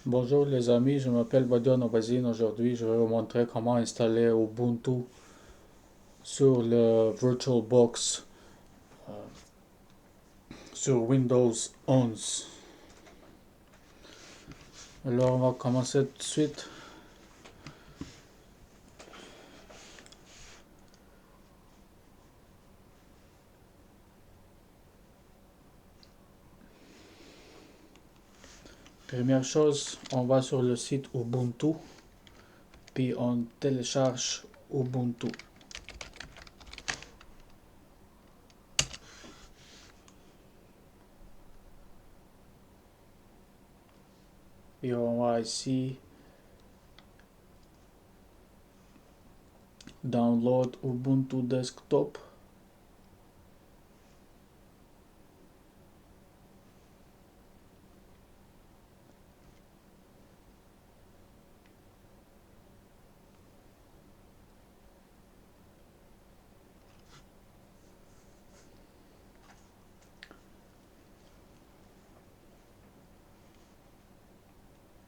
Bonjour les amis, je m'appelle Badian Obazine. Aujourd'hui, je vais vous montrer comment installer Ubuntu sur le VirtualBox sur Windows 11. Alors, on va commencer tout de suite. Première chose, on va sur le site Ubuntu, puis on télécharge Ubuntu. Puis on va ici Download Ubuntu Desktop.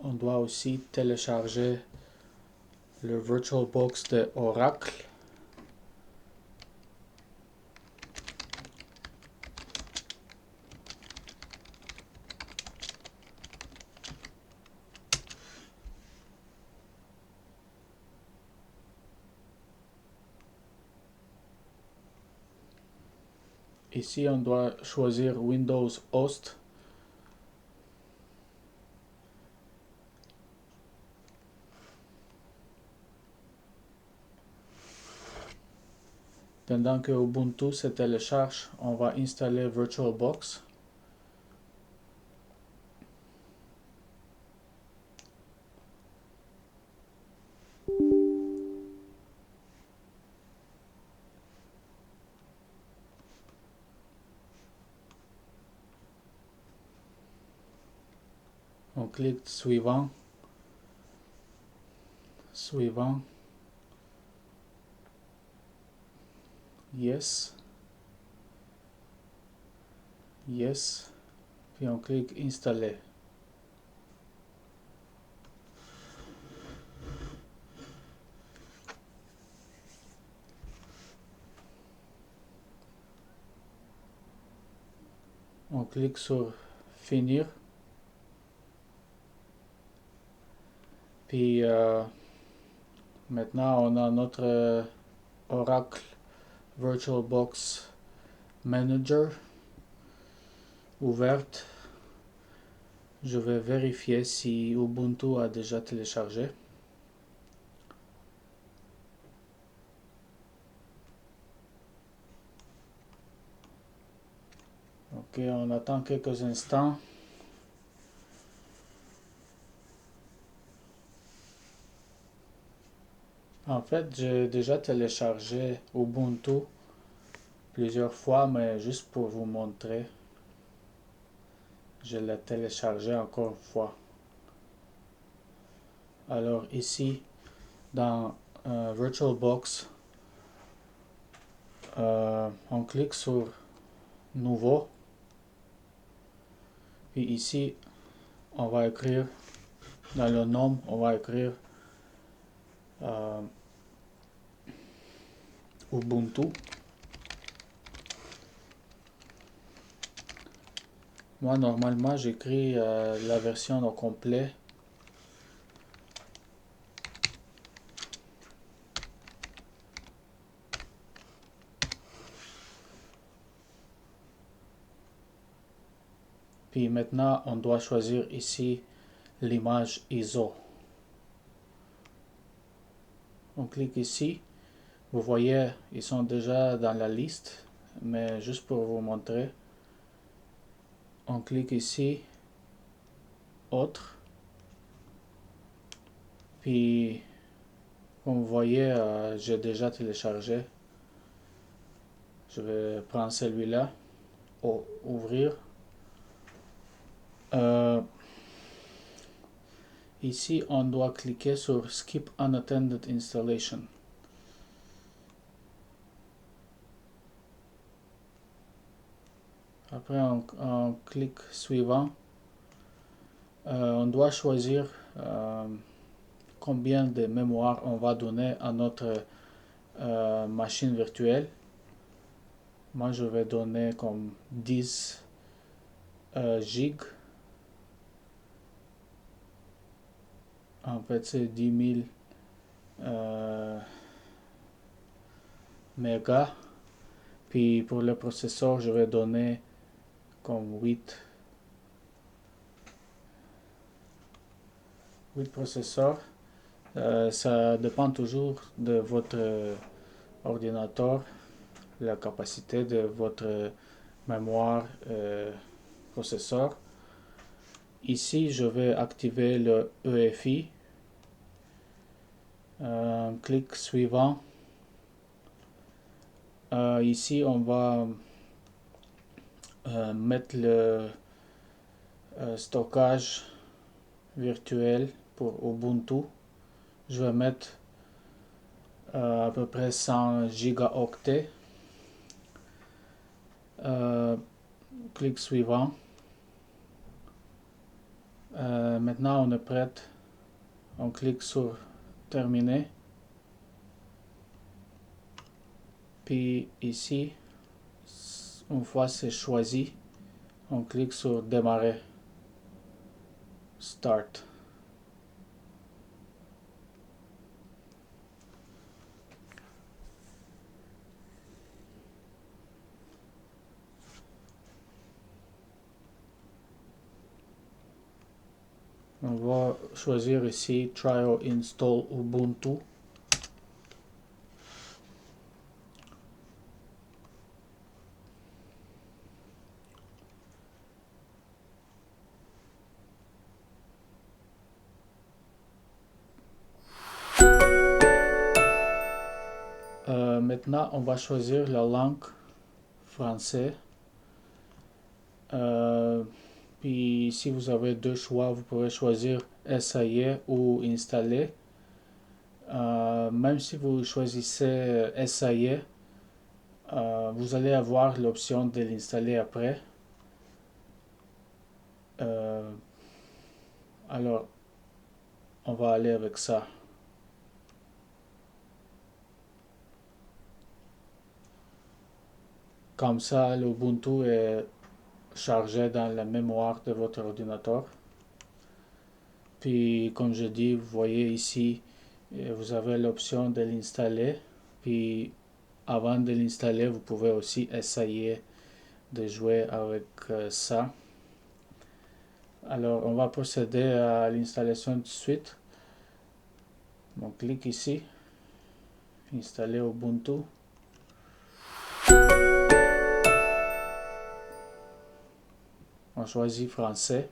On doit aussi télécharger le VirtualBox de Oracle. Ici, on doit choisir Windows Host. Pendant que Ubuntu se télécharge, on va installer VirtualBox. On clique suivant, suivant, yes, yes, puis on clique installer. On clique sur finir, puis maintenant on a notre Oracle VirtualBox Manager ouverte. Je vais vérifier si Ubuntu a déjà téléchargé. Ok, on attend quelques instants. En fait, j'ai déjà téléchargé Ubuntu plusieurs fois, mais juste pour vous montrer, je l'ai téléchargé encore une fois. Alors ici, dans VirtualBox, on clique sur Nouveau. Puis ici, on va écrire, dans le nom, on va écrire Ubuntu. Moi, normalement, j'écris la version au complet. Puis maintenant, on doit choisir ici l'image ISO. On clique ici. Vous voyez, ils sont déjà dans la liste, mais juste pour vous montrer, on clique ici, autre. Puis, comme vous voyez, j'ai déjà téléchargé. Je vais prendre celui-là, ouvrir. Ici, on doit cliquer sur Skip Unattended Installation. Après, on clique suivant. On doit choisir combien de mémoire on va donner à notre machine virtuelle. Moi, je vais donner comme 10 gigs. En fait, c'est 10 000 mégas. Puis pour le processeur, je vais donner comme 8 processeurs. Ça dépend toujours de votre ordinateur, la capacité de votre mémoire processeur. Ici, je vais activer le EFI. Clic suivant. Ici, on va mettre le stockage virtuel pour Ubuntu. Je vais mettre à peu près 100 gigaoctets. Clic suivant. Maintenant, on est prêt. On clique sur terminer. Puis ici, une fois c'est choisi, on clique sur démarrer. Start. On va choisir ici Trial Install Ubuntu. Maintenant, on va choisir la langue français. Puis si vous avez deux choix, vous pouvez choisir essayer ou installer. Même si vous choisissez essayer, vous allez avoir l'option de l'installer après. Alors, on va aller avec ça. Comme ça, l'Ubuntu est chargé dans la mémoire de votre ordinateur. Puis, comme je dis, vous voyez ici, vous avez l'option de l'installer. Puis, avant de l'installer, vous pouvez aussi essayer de jouer avec ça. Alors, on va procéder à l'installation tout de suite. On clique ici, installer Ubuntu. On choisit français.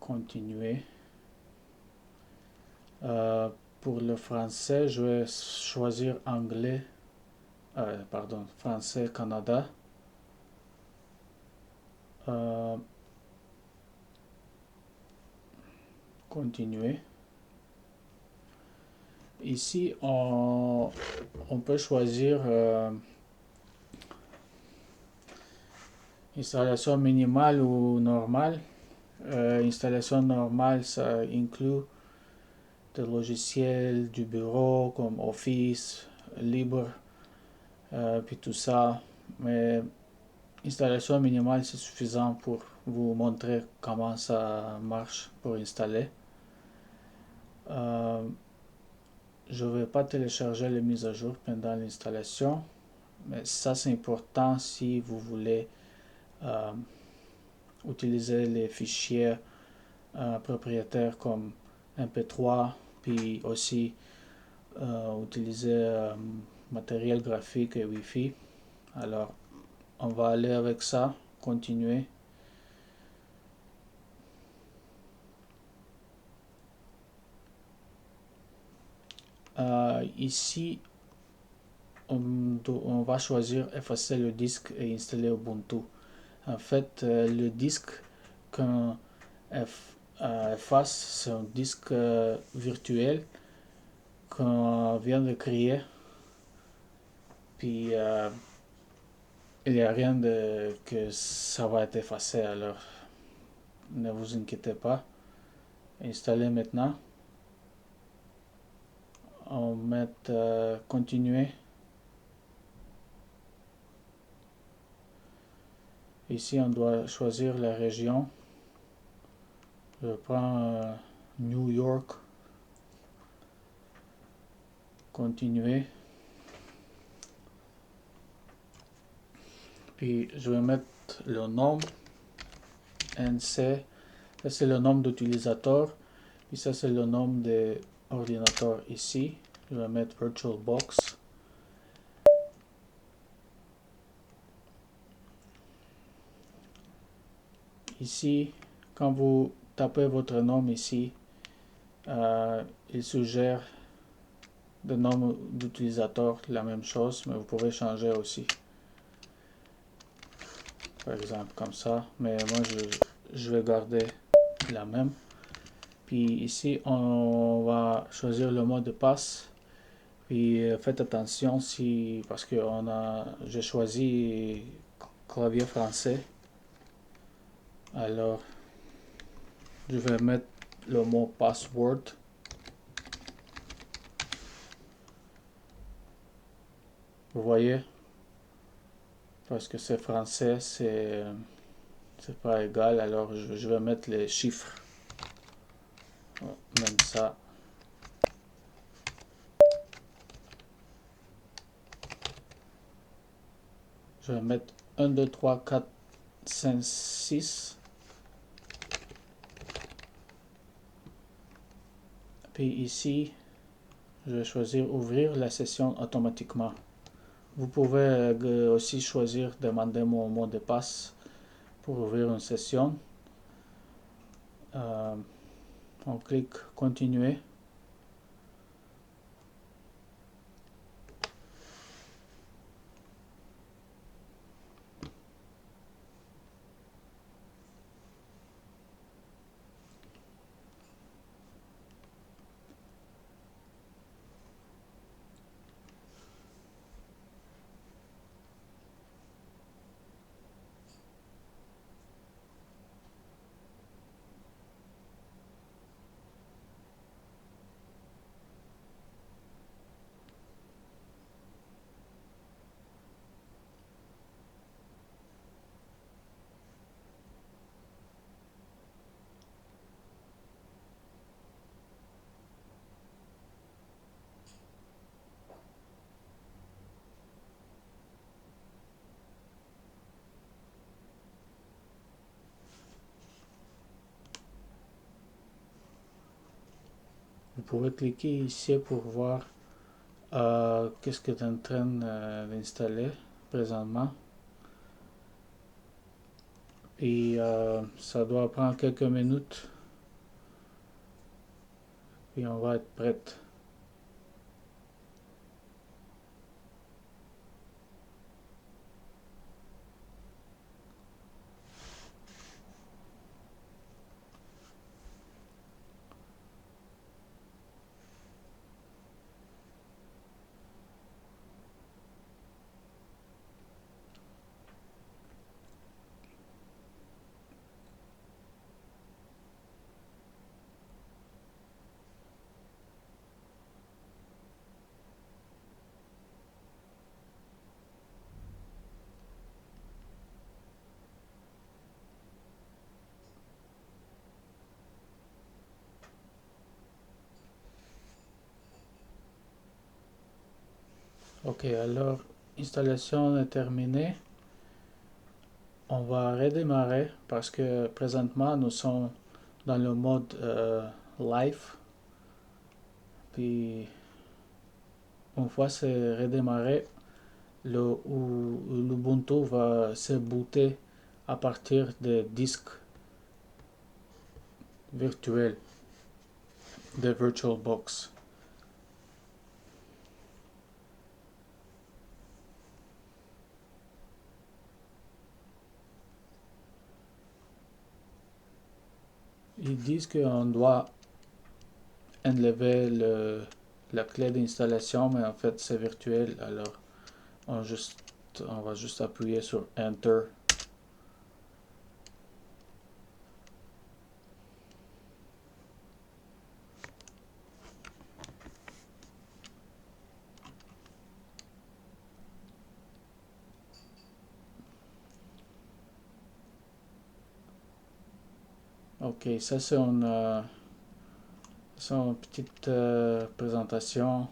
Continuer. Pour le français, je vais choisir anglais. Français Canada. Continuer. Ici, on peut choisir installation minimale ou normale. Installation normale, ça inclut des logiciels du bureau comme Office, Libre, puis tout ça. Mais installation minimale, c'est suffisant pour vous montrer comment ça marche pour installer. Je ne vais pas télécharger les mises à jour pendant l'installation, mais ça c'est important si vous voulez utiliser les fichiers propriétaires comme MP3, puis aussi utiliser matériel graphique et Wi-Fi. Alors, on va aller avec ça, continuer. Ici, on va choisir effacer le disque et installer Ubuntu. En fait, le disque qu'on efface, c'est un disque virtuel qu'on vient de créer. Puis, il n'y a rien de que ça va être effacé. Alors, ne vous inquiétez pas. Installez maintenant. On va mettre continuer. Ici, on doit choisir la région. Je prends New York. Continuer. Puis, je vais mettre le nom. NC. Ça, c'est le nom d'utilisateur. Puis ça, c'est le nom de ordinateur ici. Je vais mettre VirtualBox. Ici, quand vous tapez votre nom ici, il suggère le nom d'utilisateur, la même chose, mais vous pouvez changer aussi. Par exemple, comme ça. Mais moi, je vais garder la même. Puis ici, on va choisir le mot de passe. Puis faites attention si, parce que j'ai choisi clavier français. Alors, je vais mettre le mot password. Vous voyez, parce que c'est français, c'est pas égal. Alors, je vais mettre les chiffres. Même ça. Je vais mettre 1, 2, 3, 4, 5, 6. Puis ici, je vais choisir ouvrir la session automatiquement. Vous pouvez aussi choisir demander mon mot de passe pour ouvrir une session. On clique continuer. Vous pouvez cliquer ici pour voir qu'est-ce que tu es en train d'installer présentement. Et ça doit prendre quelques minutes. Puis on va être prête. Ok, alors installation est terminée. On va redémarrer parce que présentement nous sommes dans le mode live. Puis une fois c'est redémarré, l'Ubuntu va se booter à partir des disques virtuels de VirtualBox. Ils disent qu'on doit enlever la clé d'installation, mais en fait c'est virtuel, alors on va juste appuyer sur Enter. Ok, ça c'est une petite présentation.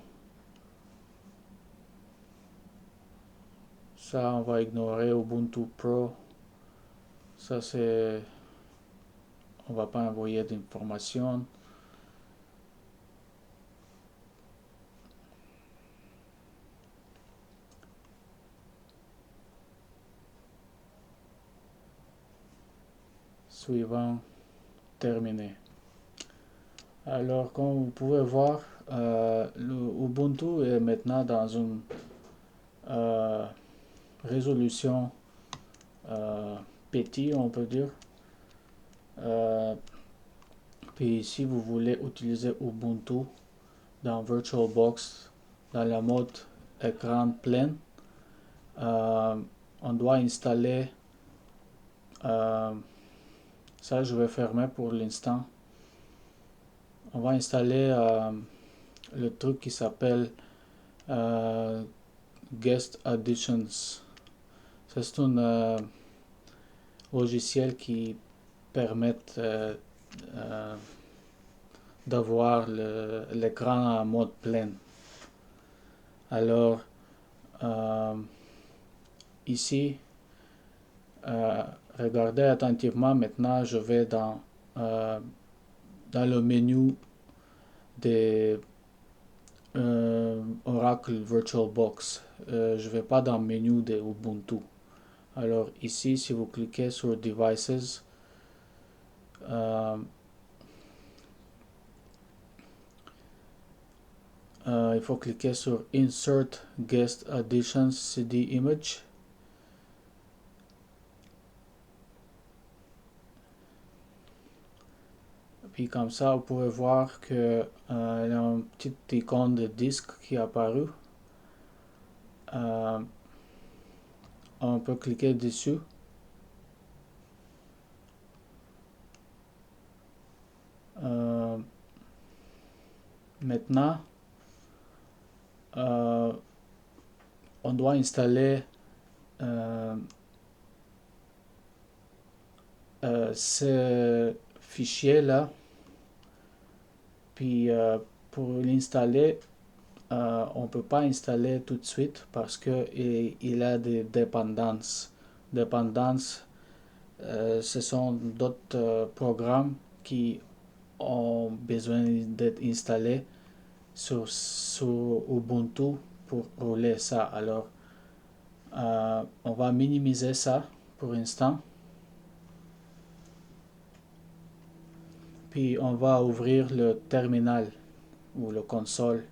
Ça, on va ignorer Ubuntu Pro. Ça c'est... On va pas envoyer d'informations. Suivant, terminé. Alors, comme vous pouvez voir, Ubuntu est maintenant dans une résolution petite, on peut dire. Puis si vous voulez utiliser Ubuntu dans VirtualBox, dans la mode écran plein, on doit installer, ça je vais fermer pour l'instant, on va installer le truc qui s'appelle Guest Additions. C'est un logiciel qui permet d'avoir l'écran en mode plein. Alors, ici, regardez attentivement. Maintenant, je vais dans le menu de Oracle VirtualBox. Je vais pas dans le menu de Ubuntu. Alors ici, si vous cliquez sur Devices, il faut cliquer sur Insert Guest Additions CD Image. Puis comme ça, vous pouvez voir que y a une petite icône de disque qui est apparue. On peut cliquer dessus. Maintenant, on doit installer ce fichier là. Puis pour l'installer, on peut pas installer tout de suite parce que il a des dépendances. Ce sont d'autres programmes qui ont besoin d'être installés sur Ubuntu pour rouler ça. Alors, on va minimiser ça pour l'instant. Puis on va ouvrir le terminal ou le console.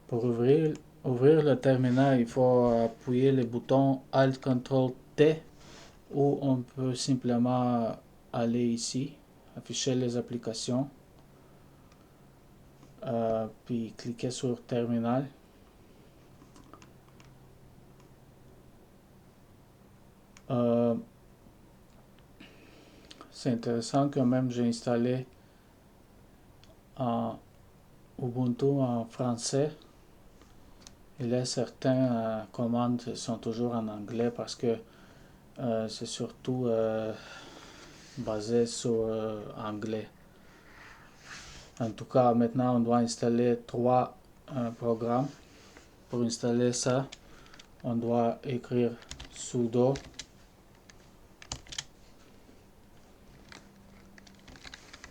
Pour ouvrir le terminal, il faut appuyer le bouton Alt Ctrl T, ou on peut simplement aller ici, afficher les applications, puis cliquer sur terminal. C'est intéressant quand même, j'ai installé Ubuntu en français. Et là, certaines commandes sont toujours en anglais parce que c'est surtout basé sur anglais. En tout cas, maintenant, on doit installer 3 programmes. Pour installer ça, on doit écrire sudo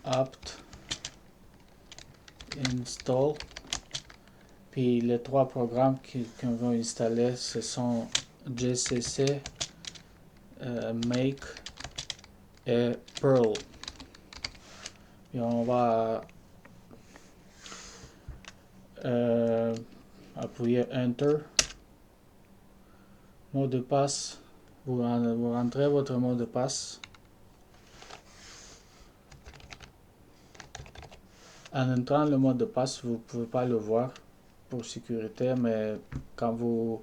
apt install. Puis les 3 programmes qu'on va installer, ce sont GCC, Make et Perl. Et on va appuyer Enter. Mot de passe, vous rentrez votre mot de passe. En entrant le mot de passe, vous ne pouvez pas le voir pour sécurité, mais quand vous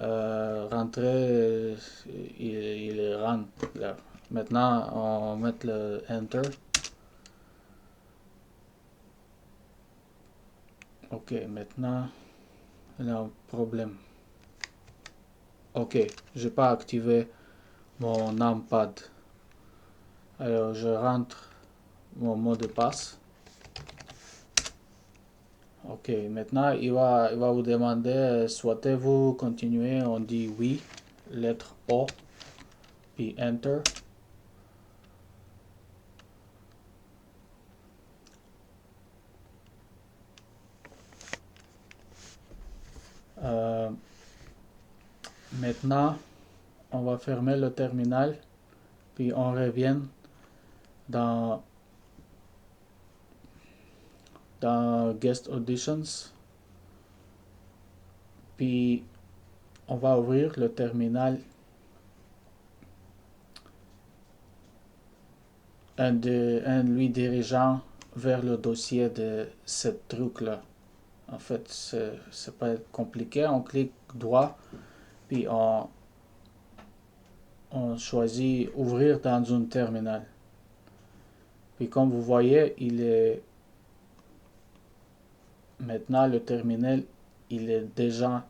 rentrez, il rentre là. Maintenant, on met le Enter. Ok, maintenant, il y a un problème. Ok, j'ai pas activé mon numpad. Alors, je rentre mon mot de passe. Ok, maintenant, il va vous demander, souhaitez-vous continuer? On dit oui, lettre O, puis Enter. Maintenant, on va fermer le terminal, puis on revient dans Guest Auditions, puis on va ouvrir le terminal en lui dirigeant vers le dossier de ce truc-là. En fait, c'est pas compliqué. On clique droit, puis on choisit ouvrir dans un terminal. Puis comme vous voyez, il est maintenant le terminal, il est déjà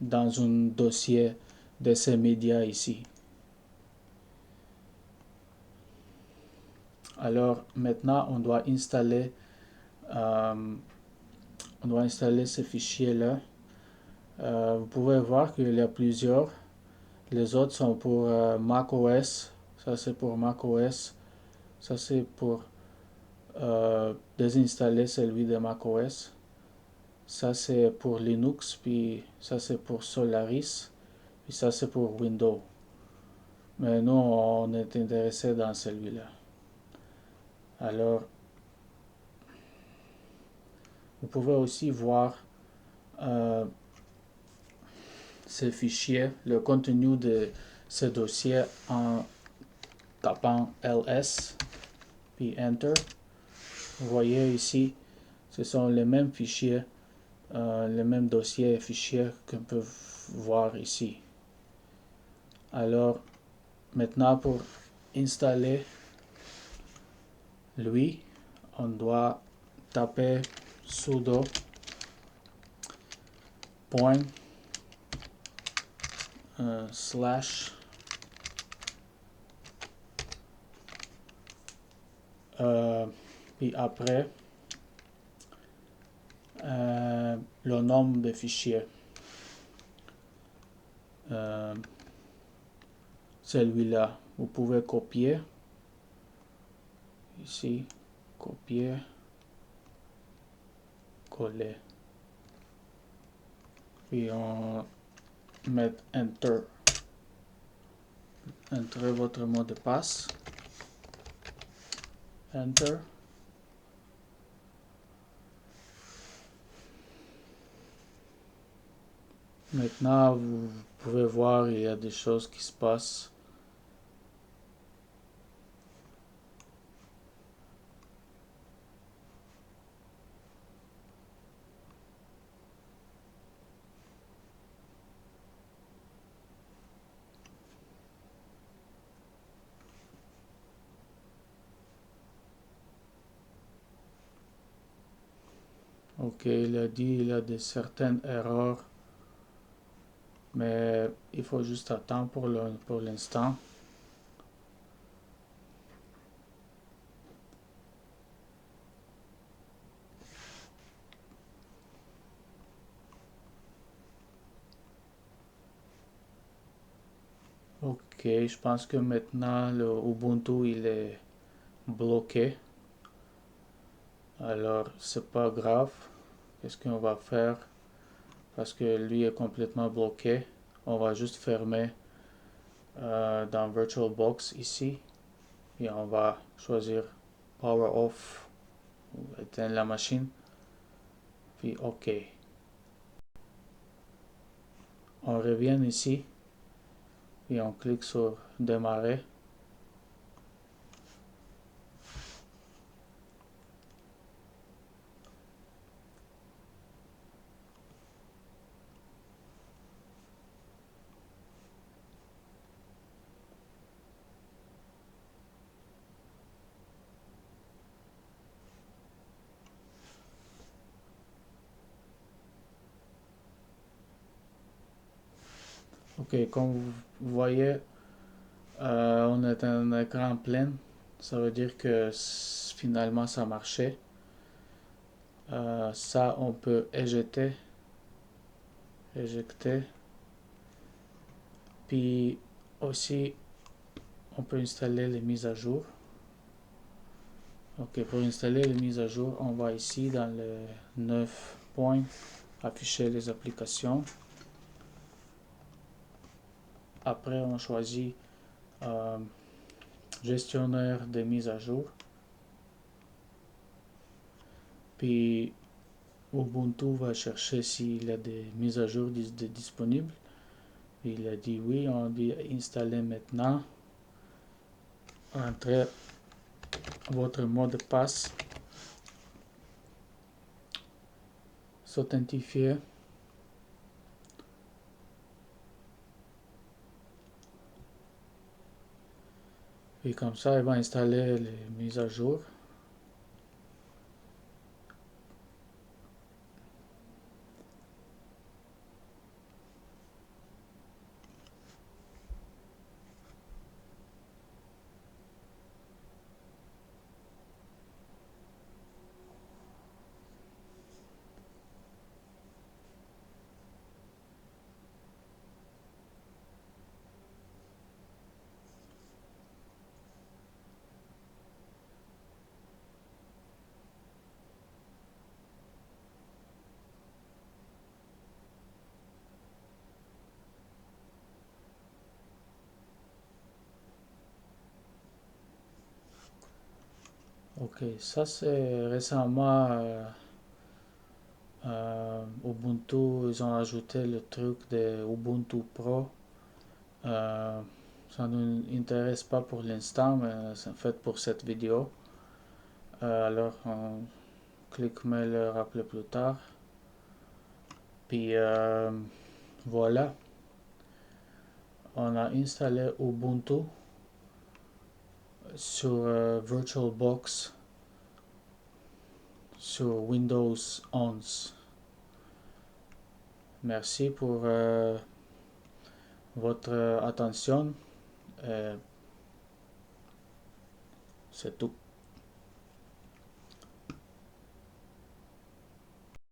dans un dossier de ces médias ici. Alors maintenant, on doit installer ce fichier-là. Vous pouvez voir qu'il y a plusieurs. Les autres sont pour macOS. Ça, c'est pour macOS. Ça, c'est pour désinstaller celui de macOS. Ça, c'est pour Linux. Puis ça, c'est pour Solaris. Puis ça, c'est pour Windows. Mais nous, on est intéressé dans celui-là. Alors, vous pouvez aussi voir ce fichier, le contenu de ce dossier en tapant ls, puis Enter. Vous voyez ici, ce sont les mêmes fichiers, les mêmes dossiers et fichiers qu'on peut voir ici. Alors, maintenant pour installer lui, on doit taper sudo point slash puis après le nombre de fichiers, celui-là. Vous pouvez copier ici, copier, coller, puis on met Enter. Entrez votre mot de passe, Enter. Maintenant, vous pouvez voir, il y a des choses qui se passent. Ok, il a dit il y a de certaines erreurs, mais il faut juste attendre pour l'instant. Ok, je pense que maintenant le Ubuntu il est bloqué. Alors c'est pas grave. Qu'est-ce qu'on va faire? Parce que lui est complètement bloqué. On va juste fermer dans VirtualBox ici. Et on va choisir Power Off, éteindre la machine. Puis OK. On revient ici. Et on clique sur Démarrer. Ok, comme vous voyez, on est un écran plein. Ça veut dire que finalement ça marchait. Ça, on peut éjecter. Puis aussi, on peut installer les mises à jour. Ok, pour installer les mises à jour, on va ici dans le 9 points, afficher les applications. Après, on choisit gestionnaire de mise à jour. Puis Ubuntu va chercher s'il y a des mises à jour disponibles. Il a dit oui, on dit installer maintenant. Entrez votre mot de passe. S'authentifier. Et comme ça, il va installer les mises à jour. Ok, ça c'est récemment Ubuntu, ils ont ajouté le truc de Ubuntu Pro. Ça ne nous intéresse pas pour l'instant, mais c'est fait pour cette vidéo. Alors on clique mais le rappeler plus tard. Puis voilà, on a installé Ubuntu sur VirtualBox sur Windows 11. Merci pour votre attention. C'est tout.